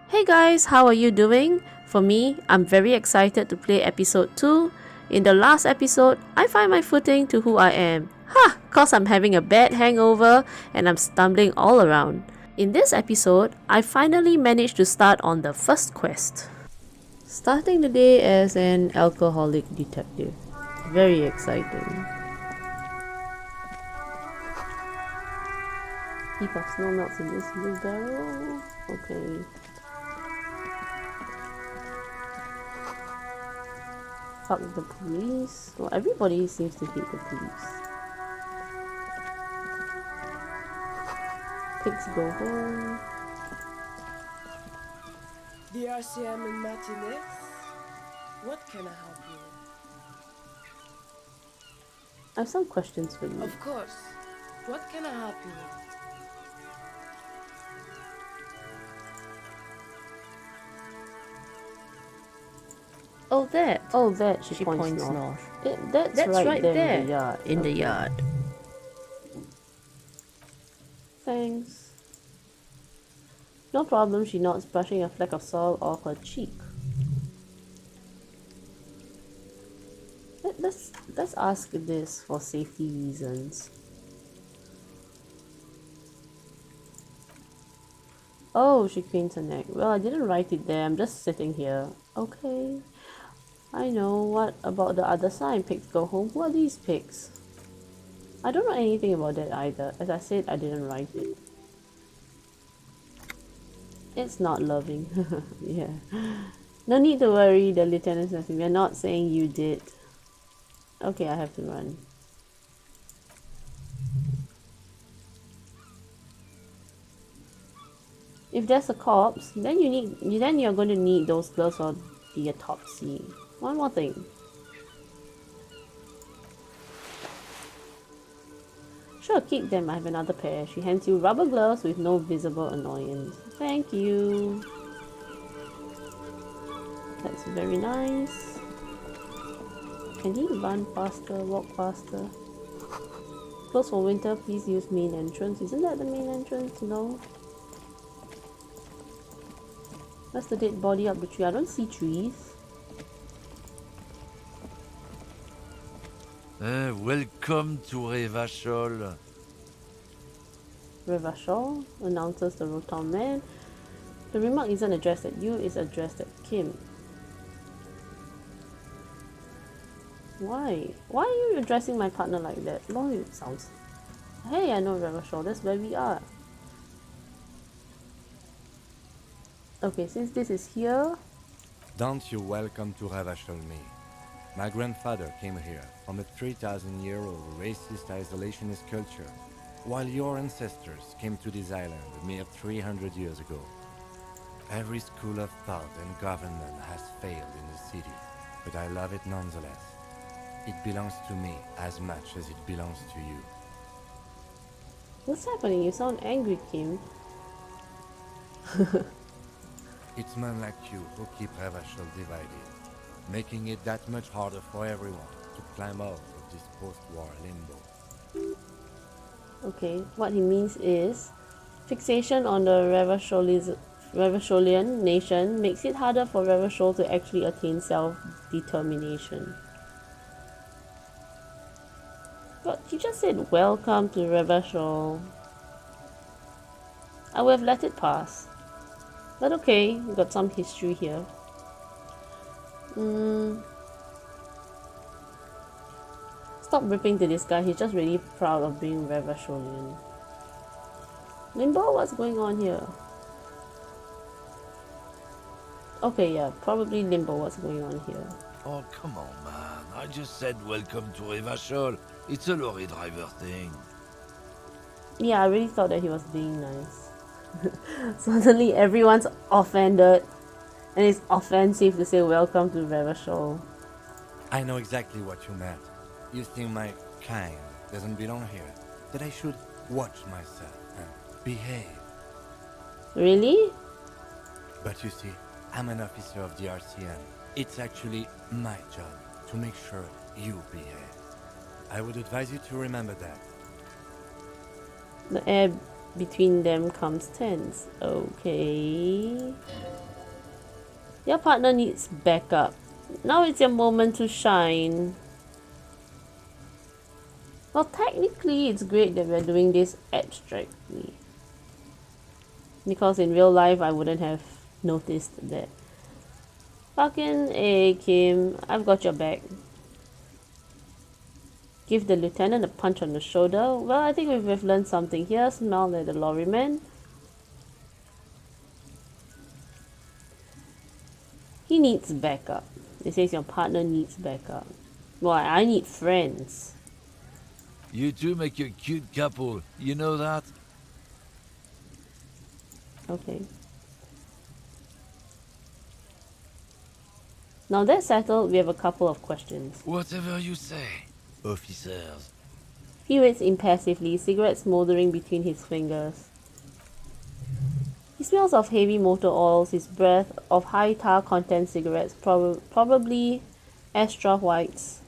Hey guys, how are you doing? For me, I'm very excited to play episode 2. In the last episode, I find my footing to who I am. Ha! Cause I'm having a bad hangover and I'm stumbling all around. In this episode, I finally managed to start on the first quest. Starting the day as an alcoholic detective. Very exciting. Heap of snow melts in this blue barrel. Okay. Fuck the police. Well, everybody seems to hate the police. Pigs go home. The RCM in Martinez? What can I help you I have some questions for you. with? Of course. What can I help you with? Oh, that. She points north. That's right there in the yard. Thanks. No problem, she nods, brushing a fleck of soil off her cheek. Let's ask this for safety reasons. Oh, she cranes her neck. Well, I didn't write it there. I'm just sitting here. Okay. I know. What about the other sign? Pigs go home. Who are these pigs? I don't know anything about that either. As I said, I didn't write it. It's not loving. Yeah. No need to worry, the lieutenant's nothing. We're not saying you did. Okay, I have to run. If there's a corpse, then you're going to need those gloves for the autopsy. One more thing. Sure, keep them. I have another pair. She hands you rubber gloves with no visible annoyance. Thank you. That's very nice. Can he run faster, walk faster? Closed for winter, please use main entrance. Isn't that the main entrance? No. That's the dead body up the tree. I don't see trees. Welcome to Revachol. Revachol, announces the rotund man. The remark isn't addressed at you, it's addressed at Kim. Why? Why are you addressing my partner like that? Well, it sounds... Hey, I know Revachol, that's where we are. Okay, since this is here... Don't you welcome to Ravachol me. My grandfather came here from a 3,000-year-old racist isolationist culture, while your ancestors came to this island a mere 300 years ago. Every school of thought and government has failed in the city, but I love it nonetheless. It belongs to me as much as it belongs to you. What's happening? You sound angry, Kim. It's men like you who keep Ravachol divided, making it that much harder for everyone to climb out of this post-war limbo. Okay, what he means is fixation on the Revacholian nation makes it harder for Revachol to actually attain self-determination. But he just said welcome to Revachol. I would have let it pass. But okay, we got some history here. Stop ripping to this guy, he's just really proud of being Revacholian. Limbo, what's going on here? Okay, yeah, probably Limbo, what's going on here? Oh, come on, man. I just said welcome to Revachol. It's a lorry driver thing. Yeah, I really thought that he was being nice. Suddenly everyone's offended and it's offensive to say welcome to Revachol. I know exactly what you meant. You think my kind doesn't belong here, that I should watch myself and behave. Really? But you see, I'm an officer of the RCM. It's actually my job to make sure you behave. I would advise you to remember that. The air between them comes tense. Okay. Your partner needs backup. Now it's your moment to shine. Well, technically, it's great that we're doing this abstractly. Because in real life, I wouldn't have noticed that. Fucking A, Kim. I've got your back. Give the lieutenant a punch on the shoulder. Well, I think we've learned something here. Smell like the lorryman. He needs backup. It says your partner needs backup. Why, I need friends. You two make a cute couple, you know that? Okay. Now that's settled, we have a couple of questions. Whatever you say, officers. He waits impassively, cigarette smoldering between his fingers. He smells of heavy motor oils, his breath of high tar content cigarettes, probably Astra Whites.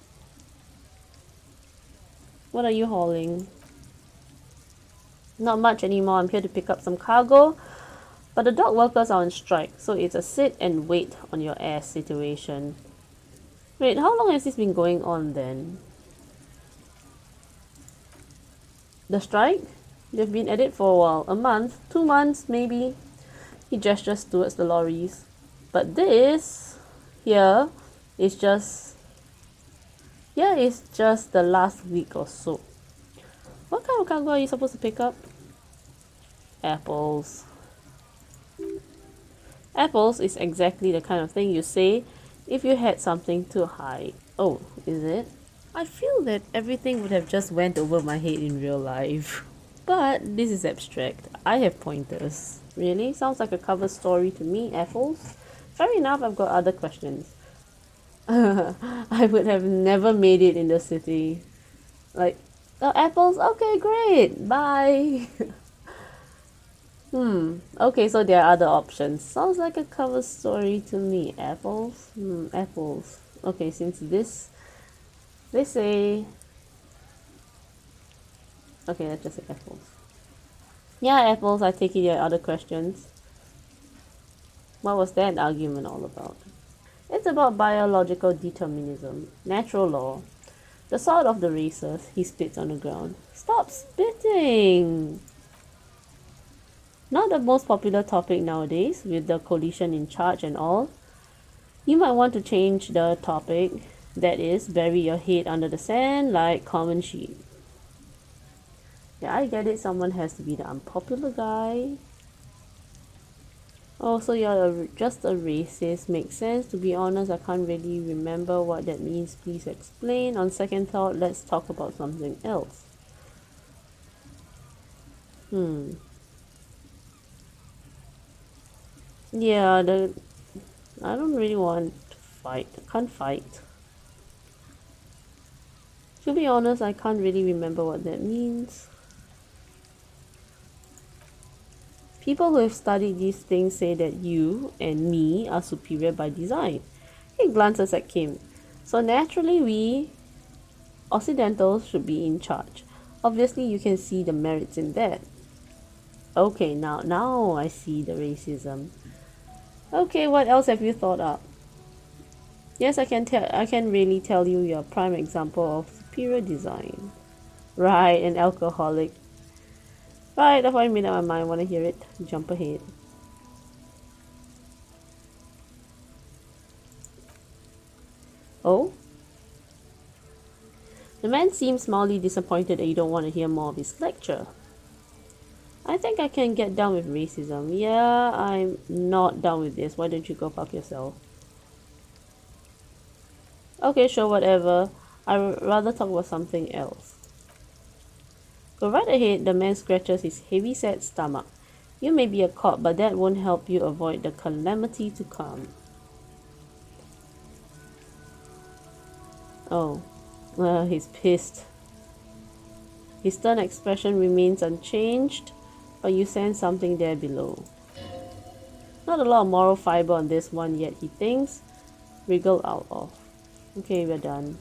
What are you hauling? Not much anymore, I'm here to pick up some cargo. But the dock workers are on strike, so it's a sit and wait on your ass situation. Wait, how long has this been going on then? The strike? They've been at it for a while. A month? 2 months, maybe? He gestures towards the lorries. But this here is just... yeah, it's just the last week or so. What kind of cargo are you supposed to pick up? Apples. Apples is exactly the kind of thing you say if you had something to hide. Oh, is it? I feel that everything would have just went over my head in real life. But this is abstract. I have pointers. Really? Sounds like a cover story to me, apples. Fair enough, I've got other questions. I would have never made it in the city. Like, oh, apples? Okay, great. Bye. Okay, so there are other options. Sounds like a cover story to me. Apples? Apples. Okay, since this... they say... okay, let's just say apples. Yeah, apples, I take it you have other questions. What was that argument all about? It's about biological determinism. Natural law. The sort of the races. He spits on the ground. Stop spitting! Not the most popular topic nowadays, with the coalition in charge and all. You might want to change the topic. That is, bury your head under the sand like common sheep. Yeah, I get it, someone has to be the unpopular guy. Oh, so you're just a racist. Makes sense. To be honest, I can't really remember what that means. Please explain. On second thought, let's talk about something else. Yeah, I don't really want to fight. I can't fight. To be honest, I can't really remember what that means. People who have studied these things say that you and me are superior by design. He glances at Kim. So naturally we, Occidentals, should be in charge. Obviously you can see the merits in that. Okay, now I see the racism. Okay, what else have you thought up? Yes, I can really tell you're a prime example of superior design. Right, an alcoholic. Right, that's what I made up my mind. Want to hear it? Jump ahead. Oh? The man seems mildly disappointed that you don't want to hear more of his lecture. I think I can get down with racism. Yeah, I'm not down with this. Why don't you go fuck yourself? Okay, sure, whatever. I'd rather talk about something else. Go right ahead, the man scratches his heavy-set stomach. You may be a cop, but that won't help you avoid the calamity to come. Oh, well, he's pissed. His stern expression remains unchanged, but you sense something there below. Not a lot of moral fiber on this one yet, he thinks. Wriggle out of. Okay, we're done.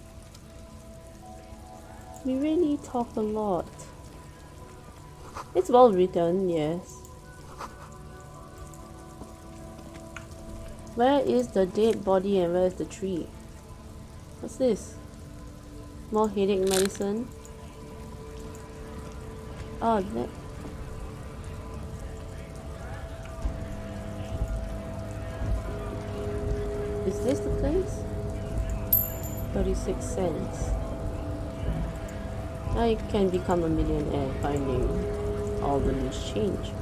We really talk a lot. It's well written, yes. Where is the dead body and where is the tree? What's this? More headache medicine? Oh, that... Is this the place? 36 cents. I can become a millionaire finding all the loose change.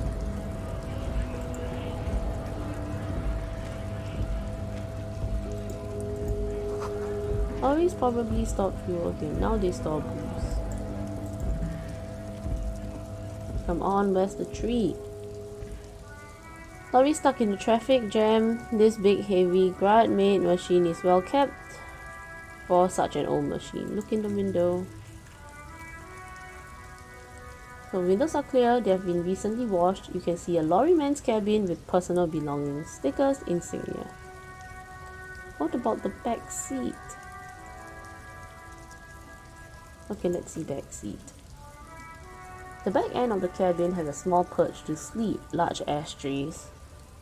Lorries probably stopped fuel. Okay, now they store booze. Come on, where's the tree? Lorry stuck in the traffic jam. This big heavy grad-made machine is well kept for such an old machine. Look in the window. The windows are clear, they have been recently washed. You can see a lorryman's cabin with personal belongings, stickers, insignia. What about the back seat? Okay, let's see back seat. The back end of the cabin has a small perch to sleep, large ashtrays.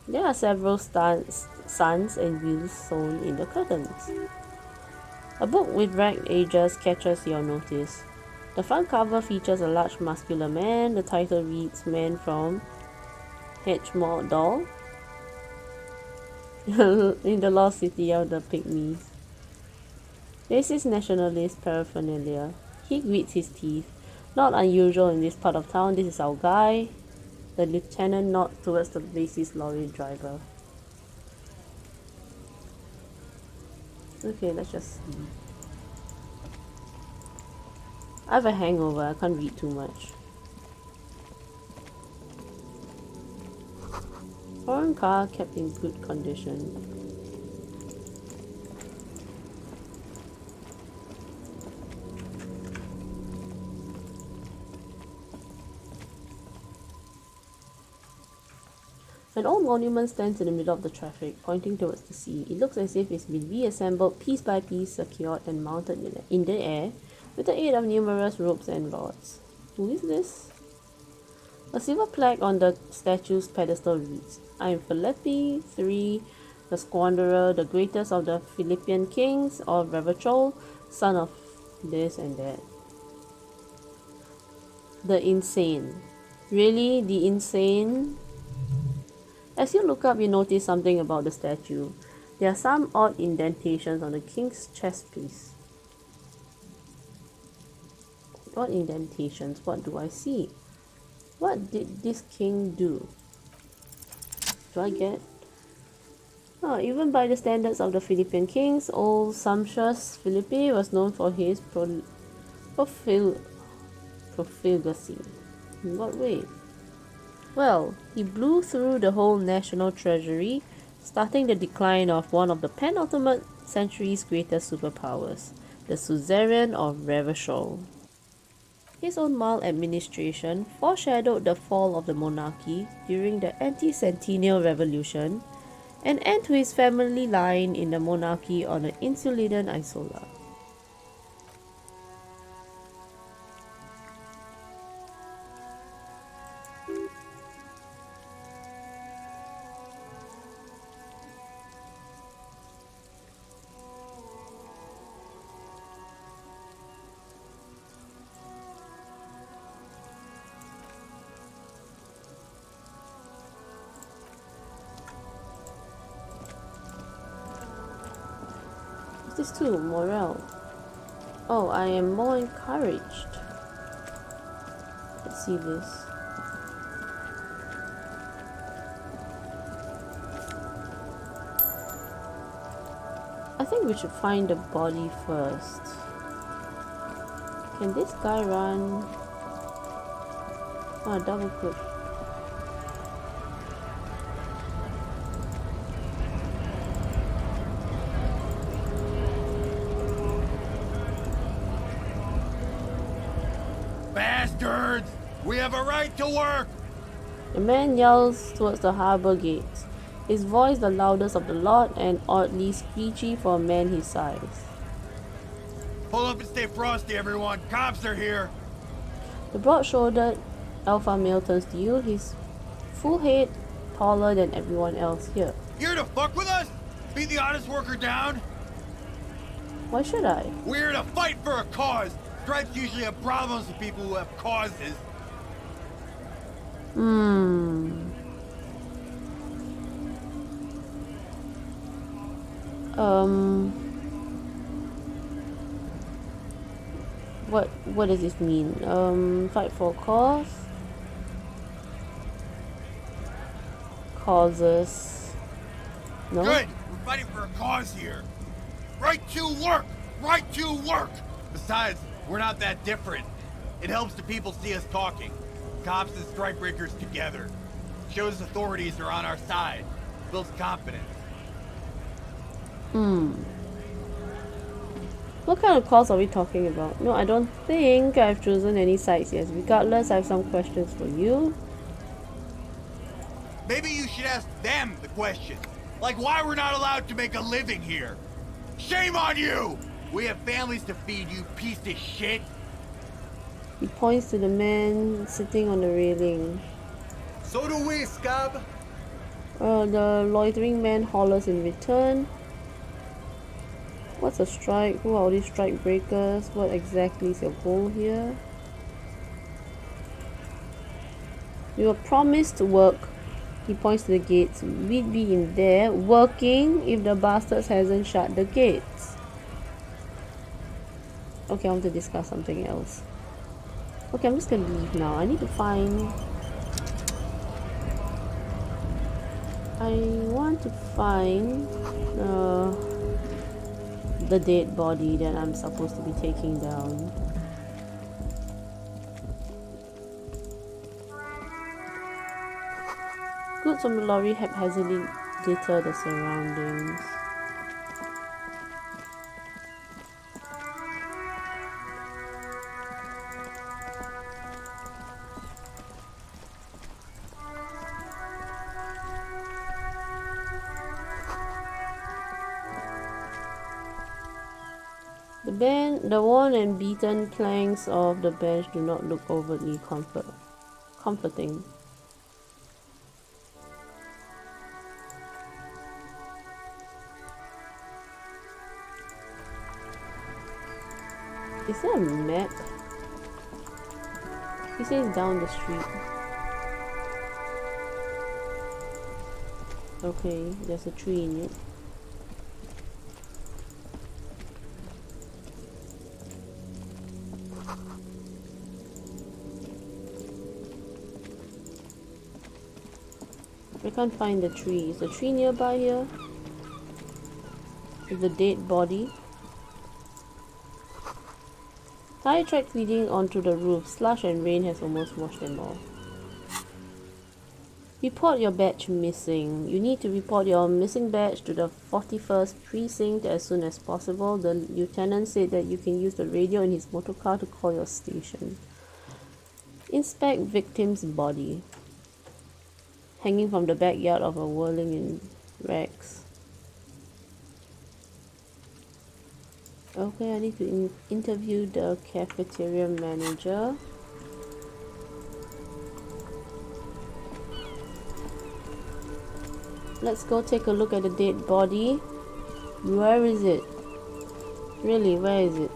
There are several suns and wheels sewn in the curtains. A book with ragged edges catches your notice. The front cover features a large muscular man. The title reads Man from Hedgemore Doll in the lost city of the Pygmies. Racist nationalist paraphernalia. He grits his teeth. Not unusual in this part of town. This is our guy. The lieutenant nods towards the racist lorry driver. Okay, let's just see. I have a hangover, I can't read too much. Foreign car kept in good condition. An old monument stands in the middle of the traffic, pointing towards the sea. It looks as if it's been reassembled piece by piece, secured and mounted in the air with the aid of numerous ropes and rods. Who is this? A silver plaque on the statue's pedestal reads, I am Felipe III, the Squanderer, the greatest of the Philippine kings of Revachol, son of this and that. The insane. Really? The insane? As you look up, you notice something about the statue. There are some odd indentations on the king's chest piece. What indentations? What do I see? What did this king do? Do I get? Oh, even by the standards of the Philippine kings, old sumptuous Felipe was known for his profligacy. In what way? Well, he blew through the whole national treasury, starting the decline of one of the penultimate century's greatest superpowers, the suzerain of Revachol. His own maladministration foreshadowed the fall of the monarchy during the anti-centennial revolution, an end to his family line in the monarchy on the Insulidan Isola. This too, morale. Oh, I am more encouraged. Let's see this. I think we should find the body first. Can this guy run? Oh, double click. Bastards! We have a right to work! The man yells towards the harbour gates, his voice the loudest of the lot and oddly screechy for a man his size. Pull up and stay frosty, everyone. Cops are here. The broad-shouldered alpha male turns to you, his full head taller than everyone else here. Here to fuck with us? Beat the honest worker down? Why should I? We're here to fight for a cause. Stripes usually have problems with people who have causes. Hmm. What does this mean? Fight for cause? Causes. No? Good. We're fighting for a cause here. Right to work. Right to work. Besides, we're not that different. It helps the people see us talking. Cops and strike breakers together. Shows authorities are on our side. Builds confidence. What kind of cause are we talking about? No, I don't think I've chosen any sides yet. Regardless, I have some questions for you. Maybe you should ask them the question. Like why we're not allowed to make a living here. Shame on you! We have families to feed, you piece of shit. He points to the man sitting on the railing. So do we, scab. The loitering man hollers in return. What's a strike? Who are all these strike breakers? What exactly is your goal here? We were promised to work. He points to the gates. We'd be in there working if the bastards hasn't shut the gates. Okay, I want to discuss something else. Okay, I'm just gonna leave now. I need to find... I want to find the dead body that I'm supposed to be taking down. Goods from the lorry haphazardly litter the surroundings. The worn and beaten planks of the bench do not look overtly comforting. Is there a map? He says down the street. Okay, there's a tree in it. I can't find the tree. Is the tree nearby here? Is the dead body? Tire tracks leading onto the roof. Slush and rain has almost washed them off. Report your badge missing. You need to report your missing badge to the 41st precinct as soon as possible. The lieutenant said that you can use the radio in his motorcar to call your station. Inspect victim's body. Hanging from the backyard of a whirling in rags. Okay, I need to interview the cafeteria manager. Let's go take a look at the dead body. Where is it? Really, where is it?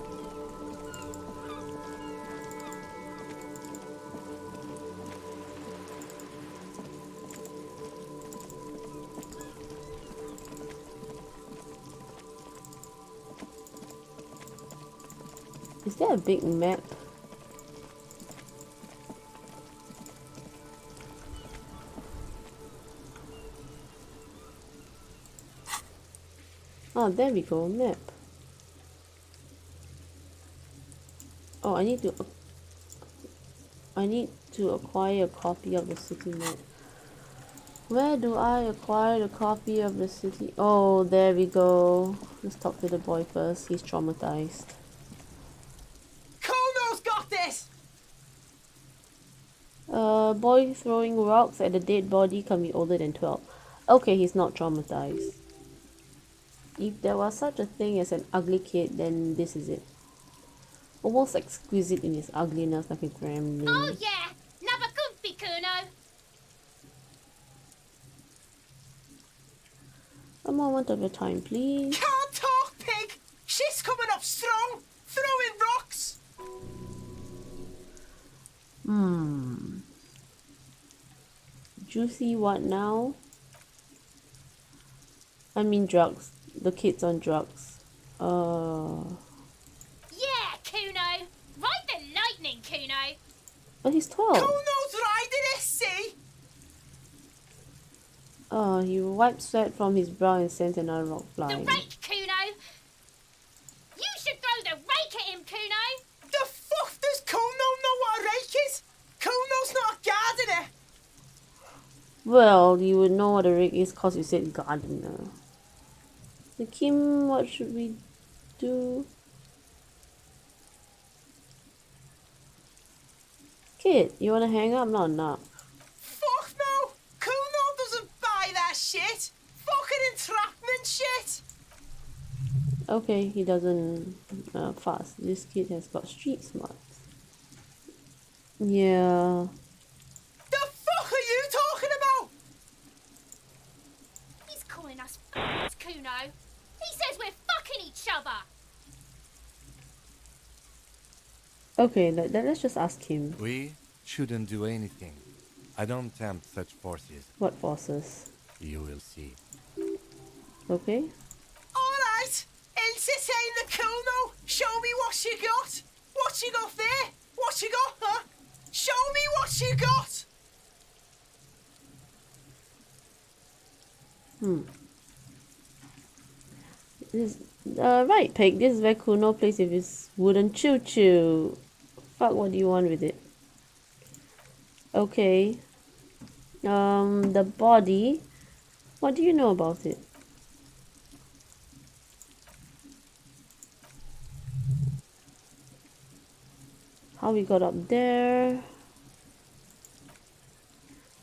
Is there a big map? Oh, there we go, map. Oh, I need to acquire a copy of the city map. Where do I acquire the copy of the city? Oh, there we go. Let's talk to the boy first. He's traumatized. Kono's got this! Boy throwing rocks at a dead body can be older than 12. Okay, he's not traumatized. If there was such a thing as an ugly kid, then this is it. Almost exquisite in his ugliness, like a gremlin. Oh yeah! Never comfy, Kuno! A moment of your time, please. Can't talk, pig! Shit's coming up strong! Throwing rocks! Juicy what now? I mean drugs. The kid's on drugs. Yeah, Kuno! Ride the lightning, Kuno! But he's 12. Kuno's riding it, see? He wiped sweat from his brow and sent another rock The flying. rake, Kuno! You should throw the rake at him, Kuno! The fuck does Kuno know what a rake is? Kuno's not a gardener! Well, you would know what a rig is cause you said gardener. So Kim, what should we do? Kid, you wanna hang up? Not enough. Fuck no! Kuno doesn't buy that shit! Fucking entrapment shit! Okay, he doesn't fast. This kid has got street smarts. Yeah. The fuck are you talking about? He's calling us f***s, Kuno. He says we're fucking each other. Okay, let's just ask him. We shouldn't do anything. I don't tempt such forces. What forces? You will see. Okay. Alright, Ilse saying the Kuno. Show me what you got. What you got there? What you got, huh? Show me what you got. Right, Peg. This is where Kuno plays with his wooden choo-choo. Fuck, what do you want with it? Okay. The body. What do you know about it? How we got up there?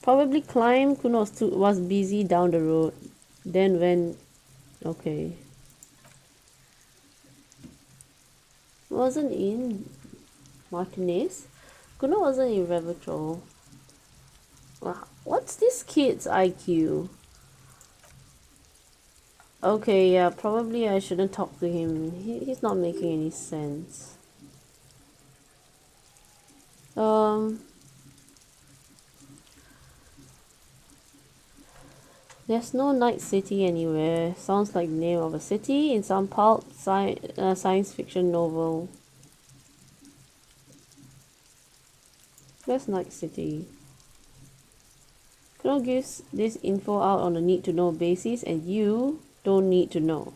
Probably climb. Kuno was busy down the road. Then went. Okay. Wasn't in Martinez. Kuno wasn't in Revitrol. What's this kid's IQ? Okay, yeah, probably I shouldn't talk to him. He's not making any sense. There's no night city anywhere. Sounds like the name of a city in some pulp science fiction novel. Where's night city? Kuno gives this info out on a need-to-know basis, and you don't need to know.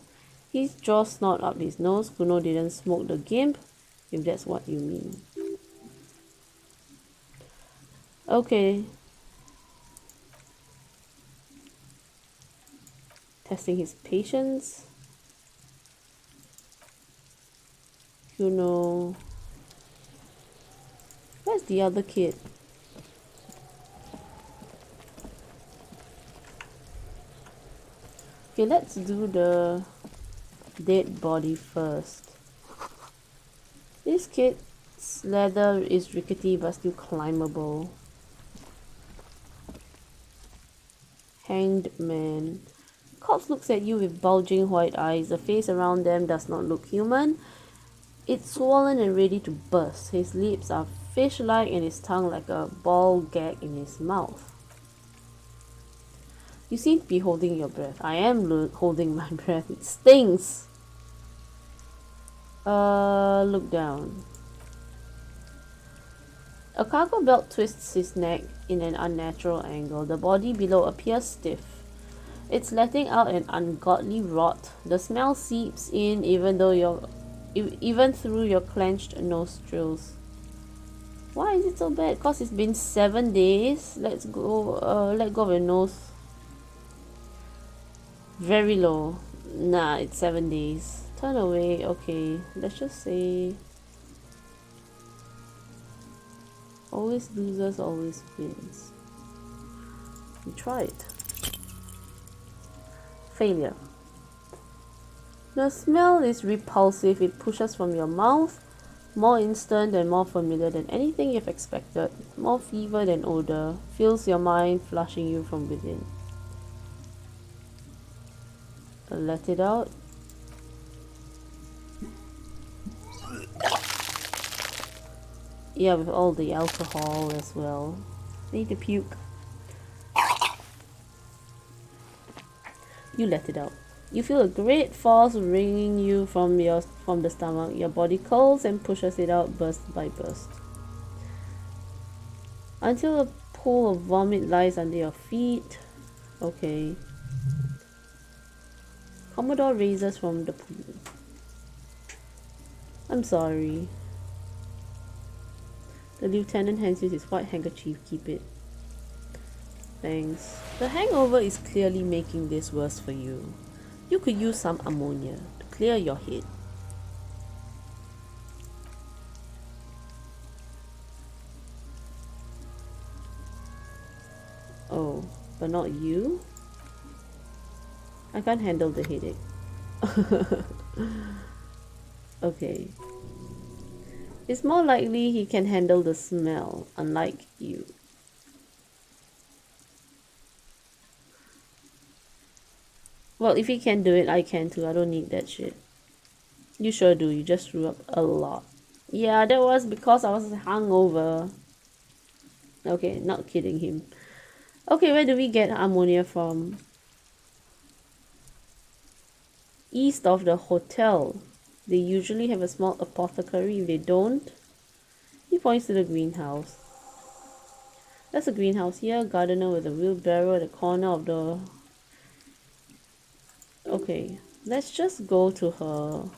His jaw's not up his nose. Kuno didn't smoke the gimp, if that's what you mean. Okay. Testing his patience. Kuno. Where's the other kid? Okay, let's do the dead body first. This kid's leather is rickety but still climbable. Hanged man. Corpse looks at you with bulging white eyes. The face around them does not look human. It's swollen and ready to burst. His lips are fish-like and his tongue like a ball gag in his mouth. You seem to be holding your breath. I am holding my breath. It stings. Look down. A cargo belt twists his neck in an unnatural angle. The body below appears stiff. It's letting out an ungodly rot. The smell seeps in even through your clenched nostrils. Why is it so bad? Cause it's been 7 days. Let go of your nose. Very low. Nah, it's 7 days. Turn away. Okay, let's just say always losers, always wins. We tried. Failure. The smell is repulsive. It pushes from your mouth. More instant and more familiar than anything you've expected. More fever than odor. Fills your mind, flushing you from within. Let it out. Yeah, with all the alcohol as well. Need to puke. You let it out. You feel a great force wringing you from the stomach. Your body curls and pushes it out burst by burst, until a pool of vomit lies under your feet. Okay. Commodore raises from the pool. I'm sorry. The lieutenant hands you his white handkerchief. Keep it. Thanks. The hangover is clearly making this worse for you. You could use some ammonia to clear your head. Oh, but not you? I can't handle the headache. Okay. It's more likely he can handle the smell, unlike you. Well, if he can do it, I can too. I don't need that shit. You sure do. You just threw up a lot. Yeah, that was because I was hungover. Okay, not kidding him. Okay, where do we get ammonia from? East of the hotel. They usually have a small apothecary. If they don't, he points to the greenhouse. There's a greenhouse here. Gardener with a wheelbarrow at the corner of the... Okay, let's just go to her.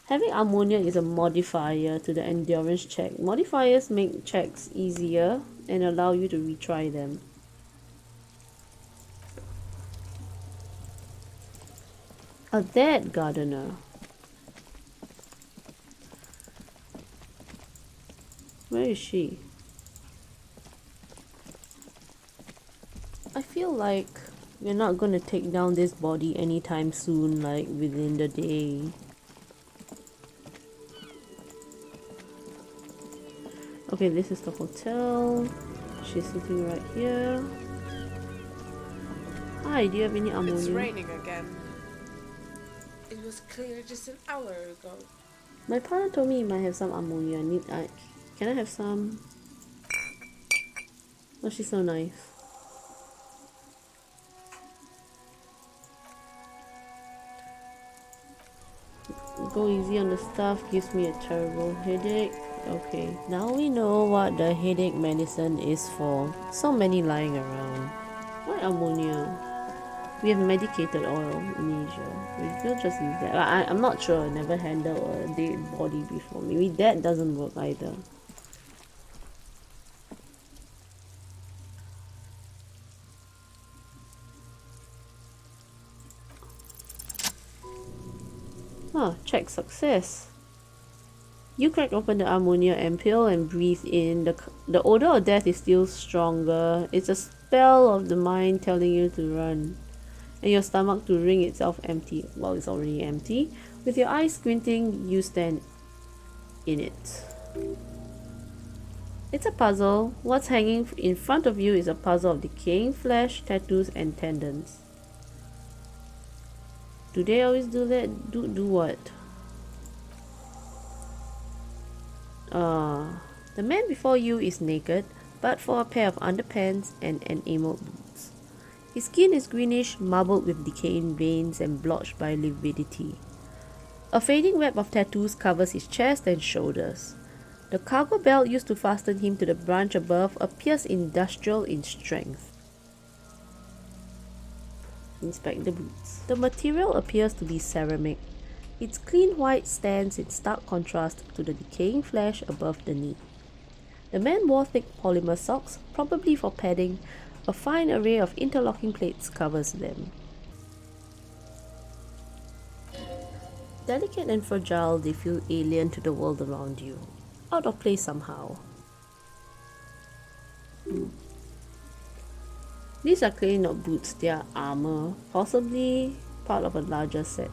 Having ammonia is a modifier to the endurance check. Modifiers make checks easier and allow you to retry them. A dead gardener. Where is she? I feel like we're not gonna take down this body anytime soon, like within the day. Okay, this is the hotel. She's sitting right here. Hi, do you have any ammonia? It's raining again. It was clear just an hour ago. My partner told me he might have some ammonia. Can I have some? Oh, she's so nice. Go easy on the stuff, gives me a terrible headache. Okay, now we know what the headache medicine is for. So many lying around. Why ammonia? We have medicated oil in Asia. We'll just use that. I'm not sure. I never handled a dead body before. Maybe that doesn't work either. Huh, check success. You crack open the ammonia ampoule and breathe in. The odor of death is still stronger. It's a spell of the mind telling you to run. And your stomach to wring itself empty. Well, it's already empty. With your eyes squinting, you stand in it. It's a puzzle. What's hanging in front of you is a puzzle of decaying flesh, tattoos, and tendons. Do they always do that? Do what? The man before you is naked, but for a pair of underpants and enameled boots. His skin is greenish, marbled with decaying veins and blotched by lividity. A fading web of tattoos covers his chest and shoulders. The cargo belt used to fasten him to the branch above appears industrial in strength. Inspect the boots. The material appears to be ceramic. Its clean white stands in stark contrast to the decaying flesh above the knee. The man wore thick polymer socks, probably for padding. A fine array of interlocking plates covers them. Delicate and fragile, they feel alien to the world around you. Out of place somehow. These are clearly not boots, they are armor, possibly part of a larger set.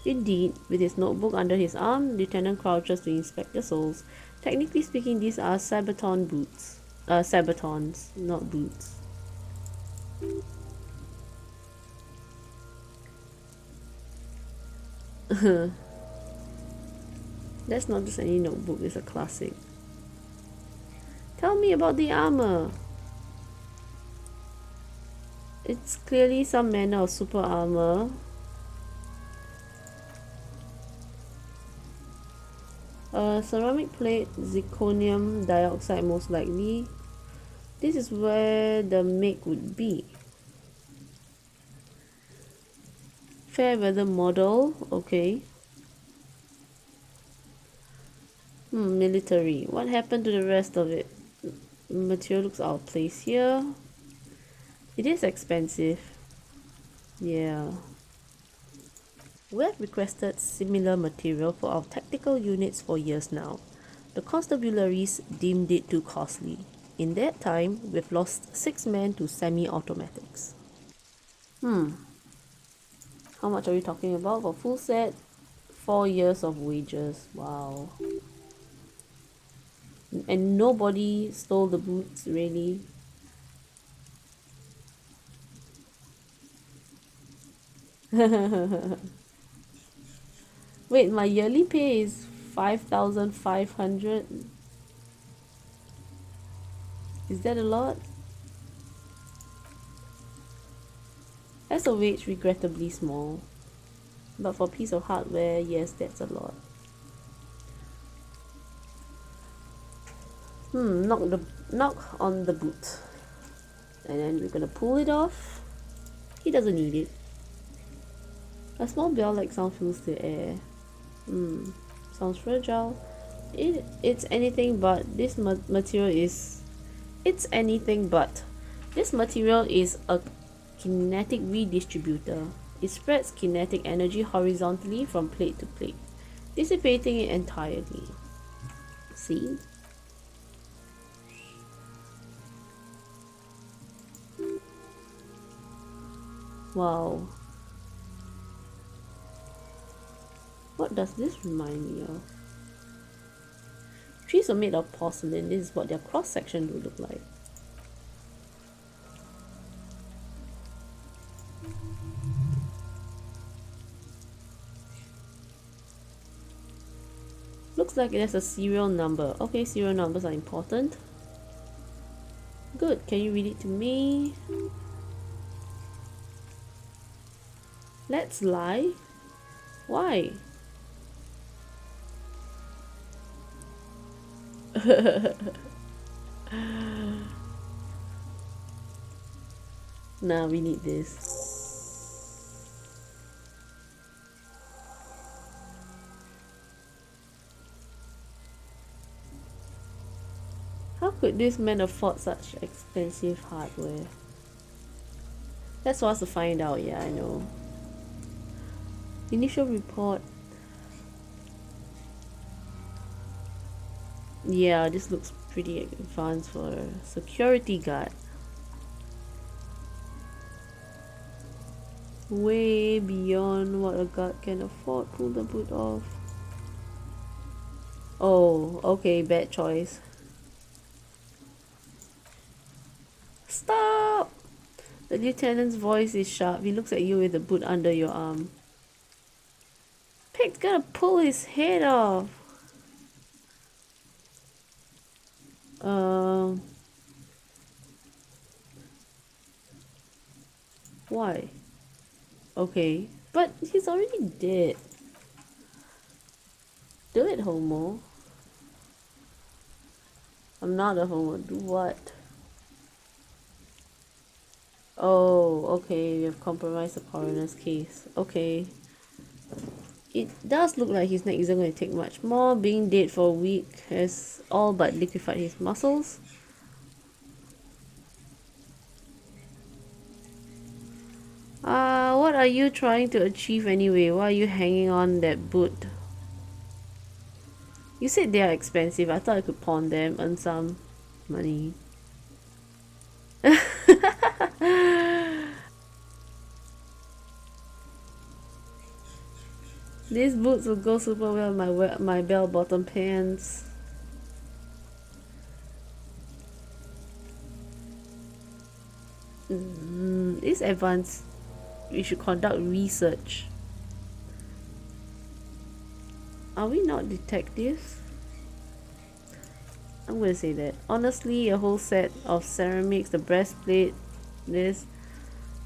Indeed, with his notebook under his arm, Lieutenant crouches to inspect the soles. Technically speaking, these are Sabaton boots. Sabatons, not boots. That's not just any notebook, it's a classic. Tell me about the armor. It's clearly some manner of super armor. Ceramic plate, zirconium dioxide most likely. This is where the make would be. Fair weather model, okay. Military. What happened to the rest of it? Material looks out of place here. It is expensive. Yeah. We have requested similar material for our tactical units for years now. The constabularies deemed it too costly. In that time, we've lost 6 men to semi-automatics. How much are we talking about for full set? 4 years of wages. Wow. And nobody stole the boots, really. Wait, my yearly pay is 5,500. Is that a lot? As a wage, regrettably small. But for a piece of hardware, yes, that's a lot. Knock on the boot. And then we're gonna pull it off. He doesn't need it. A small bell-like sound fills the air. Sounds fragile. It's anything but. This material is... It's anything but. This material is a kinetic redistributor. It spreads kinetic energy horizontally from plate to plate, dissipating it entirely. See? Wow. What does this remind me of? Trees are made of porcelain. This is what their cross-section would look like. Looks like it has a serial number. Okay, serial numbers are important. Good. Can you read it to me? Let's lie. Why? Nah, we need this. How could this man afford such expensive hardware? That's for us to find out, yeah, I know. Initial report. Yeah, this looks pretty advanced for a security guard. Way beyond what a guard can afford. Pull the boot off. Oh, okay, bad choice. Stop! The lieutenant's voice is sharp. He looks at you with the boot under your arm. Pig's gonna pull his head off. Why? Okay, but he's already dead. Do it, homo. I'm not a homo. Do what? Oh, okay, we have compromised the coroner's case. Okay. It does look like his neck isn't going to take much more. Being dead for a week has all but liquefied his muscles. What are you trying to achieve anyway? Why are you hanging on that boot? You said they are expensive. I thought I could pawn them, earn some money. These boots will go super well with my bell bottom pants. It's advanced. We should conduct research. Are we not detectives? I'm gonna say that. Honestly, a whole set of ceramics, the breastplate, this.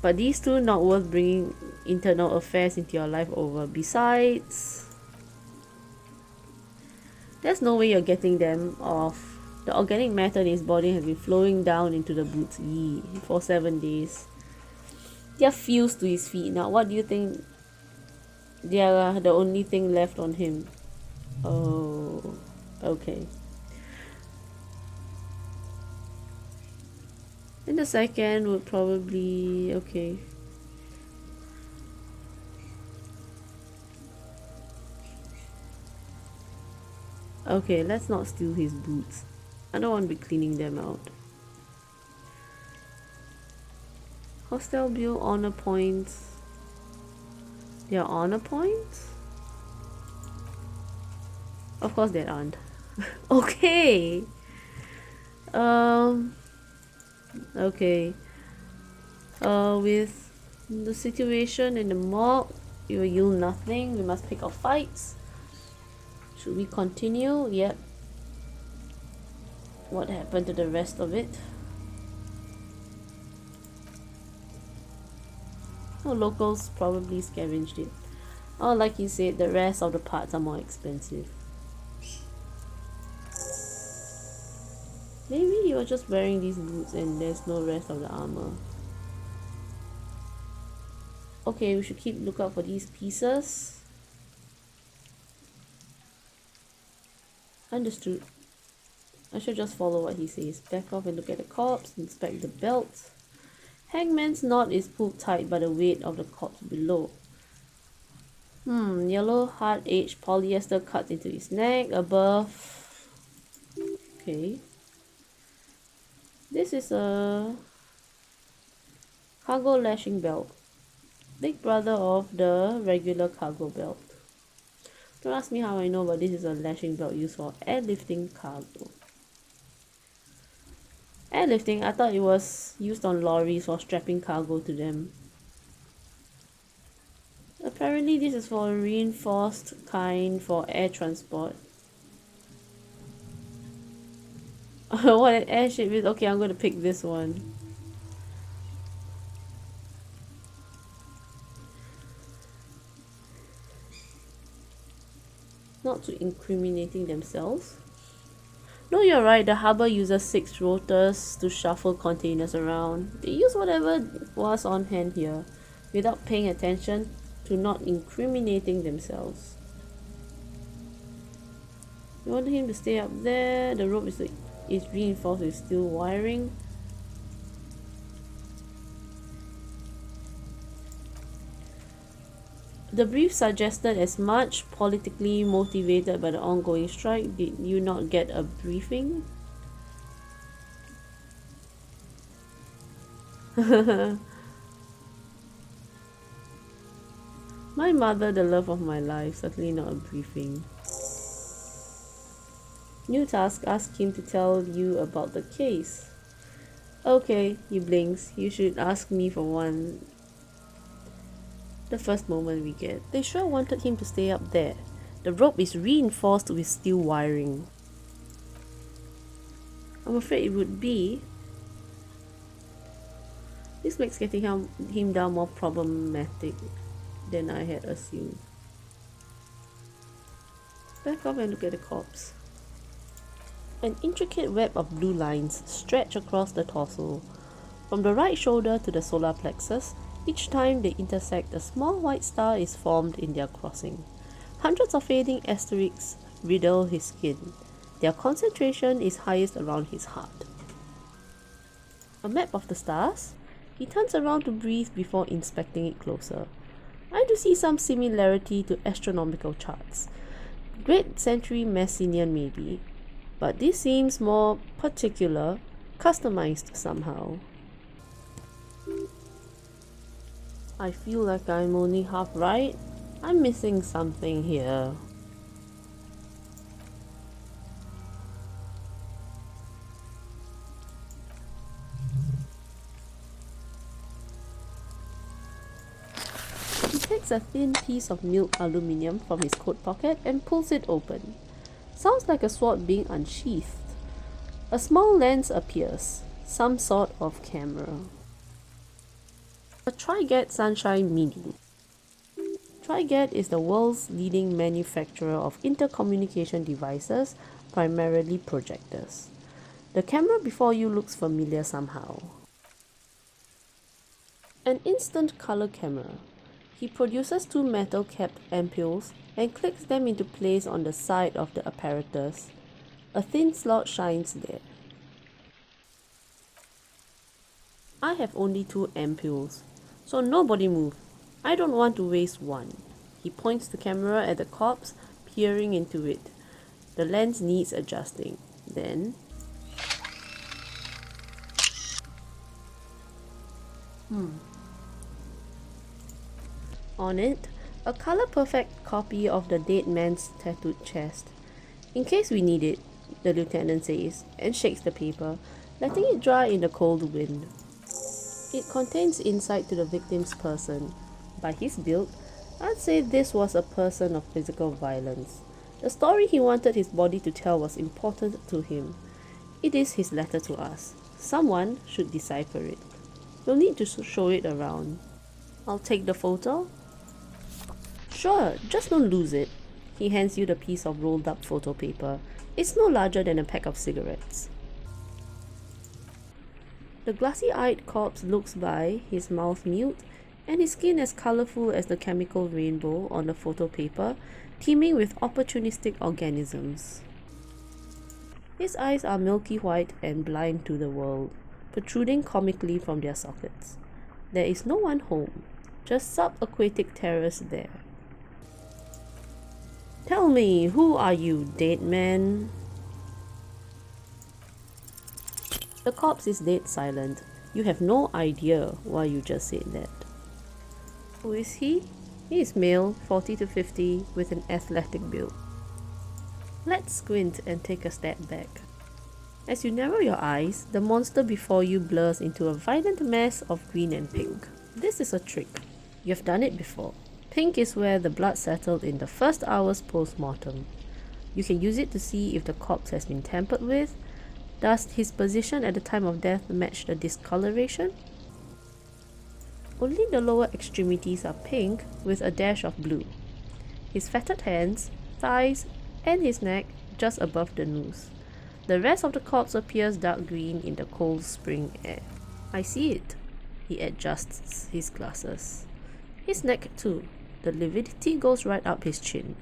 But these two not worth bringing internal affairs into your life over. Besides, there's no way you're getting them off. The organic matter in his body has been flowing down into the boots for 7 days. They're fused to his feet. Now, what do you think? They are the only thing left on him. Oh, okay. And the second would probably... okay. Okay, let's not steal his boots. I don't want to be cleaning them out. Hostel bill, honor points. They are honor points? Of course they aren't. Okay. Okay. With the situation in the mob, you will yield nothing. We must pick our fights. Should we continue? Yep. What happened to the rest of it? Oh, locals probably scavenged it. Oh, like you said, the rest of the parts are more expensive. Maybe you're just wearing these boots and there's no rest of the armor. Okay, we should keep lookout for these pieces. Understood. I should just follow what he says. Back off and look at the corpse, inspect the belt. Hangman's knot is pulled tight by the weight of the corpse below. Yellow hard-edged polyester cuts into his neck above. Okay. This is a cargo lashing belt. Big brother of the regular cargo belt. Don't ask me how I know, but this is a lashing belt used for airlifting cargo. Airlifting? I thought it was used on lorries for strapping cargo to them. Apparently this is for a reinforced kind for air transport. What an airship is. Okay, I'm going to pick this one. Not too incriminating themselves. No, you're right. The harbor uses 6 rotors to shuffle containers around. They use whatever was on hand here without paying attention to not incriminating themselves. You want him to stay up there. The rope is reinforced with steel wiring. The brief suggested as much. Politically motivated by the ongoing strike. Did you not get a briefing? My mother, the love of my life, certainly not a briefing. New task, ask him to tell you about the case. Okay, he blinks. You should ask me for one. The first moment we get. They sure wanted him to stay up there. The rope is reinforced with steel wiring. I'm afraid it would be. This makes getting him down more problematic than I had assumed. Back off and look at the corpse. An intricate web of blue lines stretch across the torso. From the right shoulder to the solar plexus, each time they intersect, a small white star is formed in their crossing. Hundreds of fading asterisks riddle his skin. Their concentration is highest around his heart. A map of the stars? He turns around to breathe before inspecting it closer. I do see some similarity to astronomical charts. Great Century Messinian maybe, but this seems more particular, customized somehow. I feel like I'm only half right. I'm missing something here. takes a thin piece of milled aluminium from his coat pocket and pulls it open. Sounds like a sword being unsheathed. A small lens appears, some sort of camera. A TriGet Sunshine Mini. TriGet is the world's leading manufacturer of intercommunication devices, primarily projectors. The camera before you looks familiar somehow. An instant color camera. He produces two metal capped ampules and clicks them into place on the side of the apparatus. A thin slot shines there. I have only two ampules, so nobody move. I don't want to waste one. He points the camera at the corpse, peering into it. The lens needs adjusting. Then... On it, a color-perfect copy of the dead man's tattooed chest. In case we need it, the lieutenant says, and shakes the paper, letting it dry in the cold wind. It contains insight to the victim's person. By his build, I'd say this was a person of physical violence. The story he wanted his body to tell was important to him. It is his letter to us. Someone should decipher it. We'll need to show it around. I'll take the photo. Sure, just don't lose it. He hands you the piece of rolled up photo paper. It's no larger than a pack of cigarettes. The glassy-eyed corpse looks by, his mouth mute, and his skin as colorful as the chemical rainbow on the photo paper, teeming with opportunistic organisms. His eyes are milky white and blind to the world, protruding comically from their sockets. There is no one home, just subaquatic terrors there. Tell me, who are you, dead man? The corpse is dead silent. You have no idea why you just said that. Who is he? He is male, 40 to 50, with an athletic build. Let's squint and take a step back. As you narrow your eyes, the monster before you blurs into a violent mess of green and pink. This is a trick. You've done it before. Pink is where the blood settled in the first hours post-mortem. You can use it to see if the corpse has been tampered with. Does his position at the time of death match the discoloration? Only the lower extremities are pink with a dash of blue. His fettered hands, thighs, and his neck just above the noose. The rest of the corpse appears dark green in the cold spring air. I see it. He adjusts his glasses. His neck too. The lividity goes right up his chin.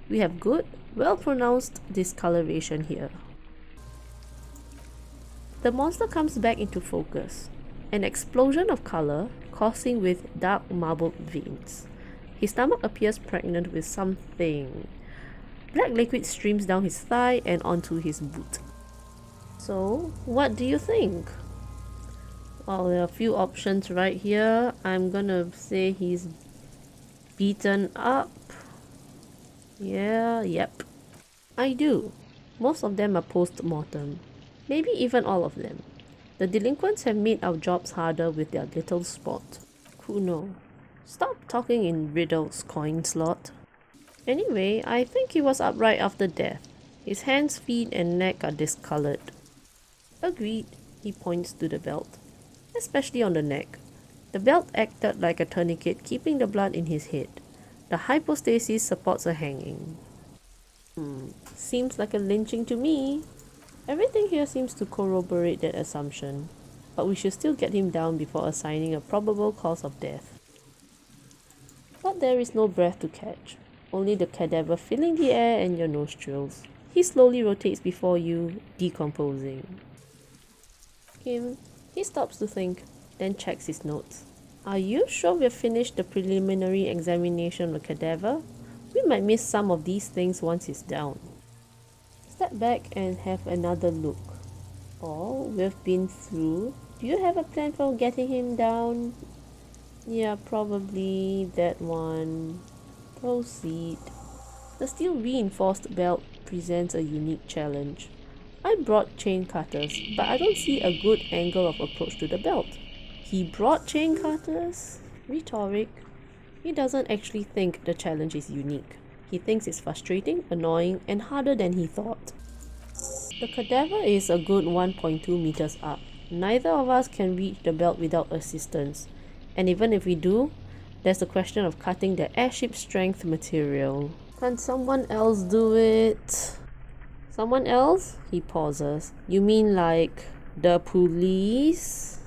We have good, well-pronounced discoloration here. The monster comes back into focus. An explosion of color, coursing with dark marbled veins. His stomach appears pregnant with something. Black liquid streams down his thigh and onto his boot. So, what do you think? Well, there are a few options right here. I'm gonna say he's beaten up. Yep. I do. Most of them are post-mortem. Maybe even all of them. The delinquents have made our jobs harder with their little sport. Kuno, stop talking in riddles, coin slot. Anyway, I think he was upright after death. His hands, feet, and neck are discolored. Agreed, he points to the belt. Especially on the neck. The belt acted like a tourniquet, keeping the blood in his head. The hypostasis supports a hanging. Seems like a lynching to me. Everything here seems to corroborate that assumption, but we should still get him down before assigning a probable cause of death. But there is no breath to catch, only the cadaver filling the air and your nostrils. He slowly rotates before you, decomposing. He stops to think, then checks his notes. Are you sure we've finished the preliminary examination of the cadaver? We might miss some of these things once he's down. Step back and have another look. All we've been through. Do you have a plan for getting him down? Yeah, probably that one. Proceed. The steel reinforced belt presents a unique challenge. I brought chain cutters, but I don't see a good angle of approach to the belt. He brought chain cutters? Rhetoric. He doesn't actually think the challenge is unique. He thinks it's frustrating, annoying, and harder than he thought. The cadaver is a good 1.2 meters up. Neither of us can reach the belt without assistance. And even if we do, there's the question of cutting the airship strength material. Can someone else do it? Someone else? He pauses. You mean like the police?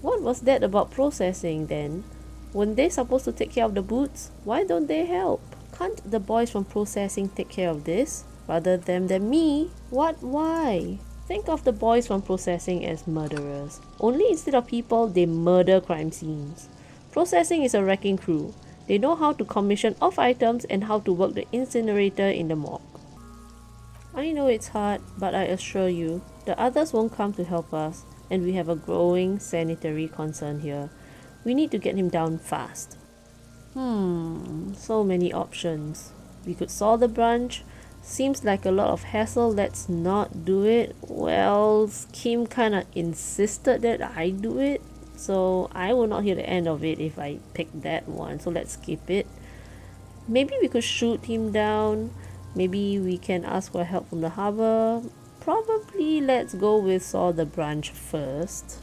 What was that about processing then? Weren't they supposed to take care of the boots? Why don't they help? Can't the boys from processing take care of this? Rather them than me? What? Why? Think of the boys from processing as murderers. Only instead of people, they murder crime scenes. Processing is a wrecking crew. They know how to commission off items and how to work the incinerator in the morgue. I know it's hard, but I assure you, the others won't come to help us, and we have a growing sanitary concern here. We need to get him down fast. So many options. We could saw the branch. Seems like a lot of hassle. Let's not do it. Well, Kim kinda insisted that I do it, so I will not hear the end of it if I pick that one, so let's skip it. Maybe we could shoot him down. Maybe we can ask for help from the harbor. Probably let's go with saw the branch first.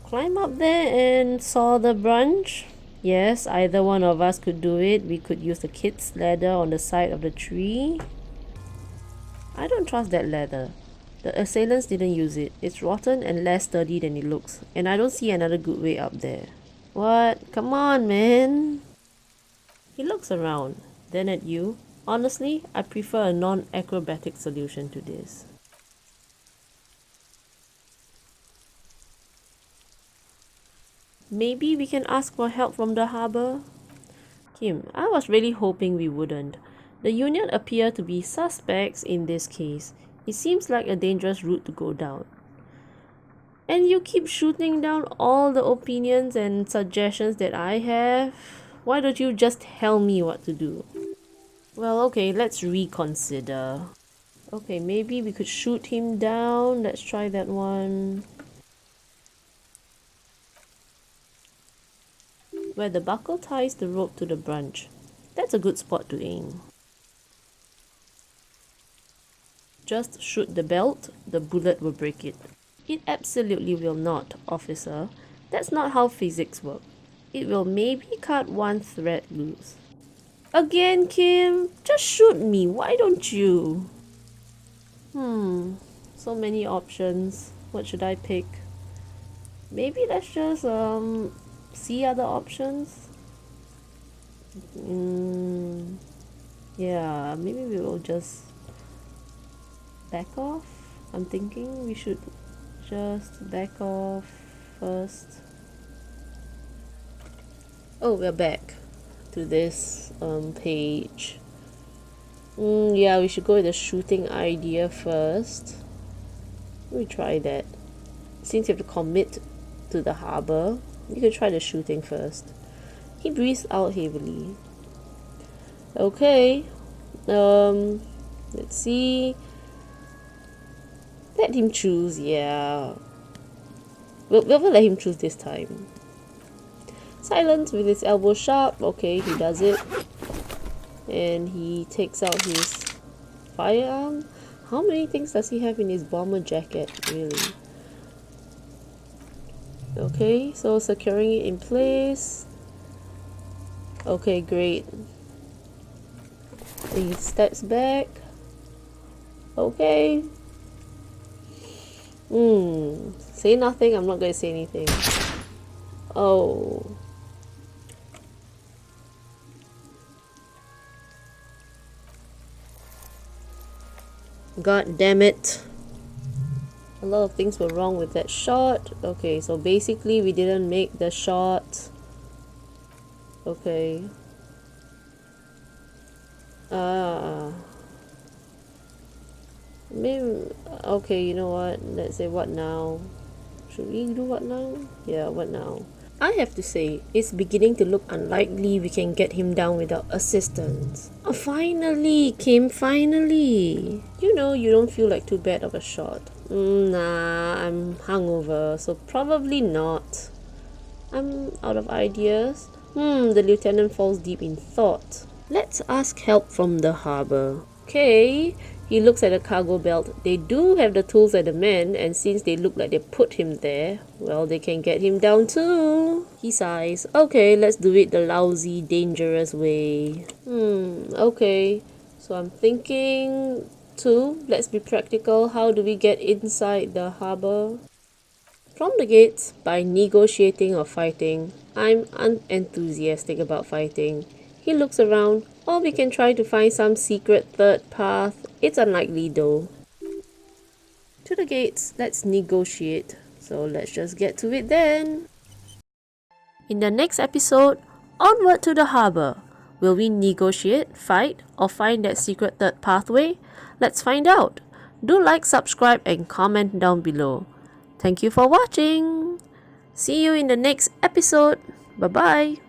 Climb up there and saw the branch. Yes, either one of us could do it. We could use the kid's ladder on the side of the tree. I don't trust that ladder. The assailants didn't use it. It's rotten and less sturdy than it looks. And I don't see another good way up there. What? Come on, man. He looks around, then at you. Honestly, I prefer a non-acrobatic solution to this. Maybe we can ask for help from the harbor? Kim, I was really hoping we wouldn't. The Union appear to be suspects in this case. It seems like a dangerous route to go down. And you keep shooting down all the opinions and suggestions that I have. Why don't you just tell me what to do? Well, okay, let's reconsider. Okay, maybe we could shoot him down. Let's try that one. Where the buckle ties the rope to the branch. That's a good spot to aim. Just shoot the belt, the bullet will break it. It absolutely will not, officer. That's not how physics work. It will maybe cut one thread loose. Again, Kim? Just shoot me, why don't you? So many options. What should I pick? Maybe let's just see other options. Yeah, maybe we will just back off. I'm thinking we should just back off first. Oh, we're back to this page. Yeah, we should go with the shooting idea first. Let me try that. Since you have to commit to the harbor, you could try the shooting first. He breathes out heavily. Okay. Let's see. Let him choose, yeah. We'll let him choose this time. Silence with his elbow sharp. Okay, he does it. And he takes out his firearm. How many things does he have in his bomber jacket, really? Okay, so securing it in place. Okay, great. He steps back. Okay. Say nothing, I'm not going to say anything. Oh. God damn it. A lot of things were wrong with that shot. Okay, so basically we didn't make the shot. Okay. Maybe, okay, you know what? Let's say what now? Should we do what now? Yeah, what now? I have to say, it's beginning to look unlikely we can get him down without assistance. Oh, finally, Kim, finally. You know, you don't feel like too bad of a shot. Nah, I'm hungover, so probably not. I'm out of ideas. The lieutenant falls deep in thought. Let's ask help from the harbor. Okay, he looks at the cargo belt. They do have the tools and the men, and since they look like they put him there, well, they can get him down too. He sighs. Okay, let's do it the lousy, dangerous way. Okay. So I'm thinking 2. Let's be practical. How do we get inside the harbor? From the gates, by negotiating or fighting. I'm unenthusiastic about fighting. He looks around, or we can try to find some secret third path. It's unlikely though. To the gates, let's negotiate. So let's just get to it then. In the next episode, onward to the harbor. Will we negotiate, fight, or find that secret third pathway? Let's find out. Do like, subscribe, and comment down below. Thank you for watching. See you in the next episode. Bye bye.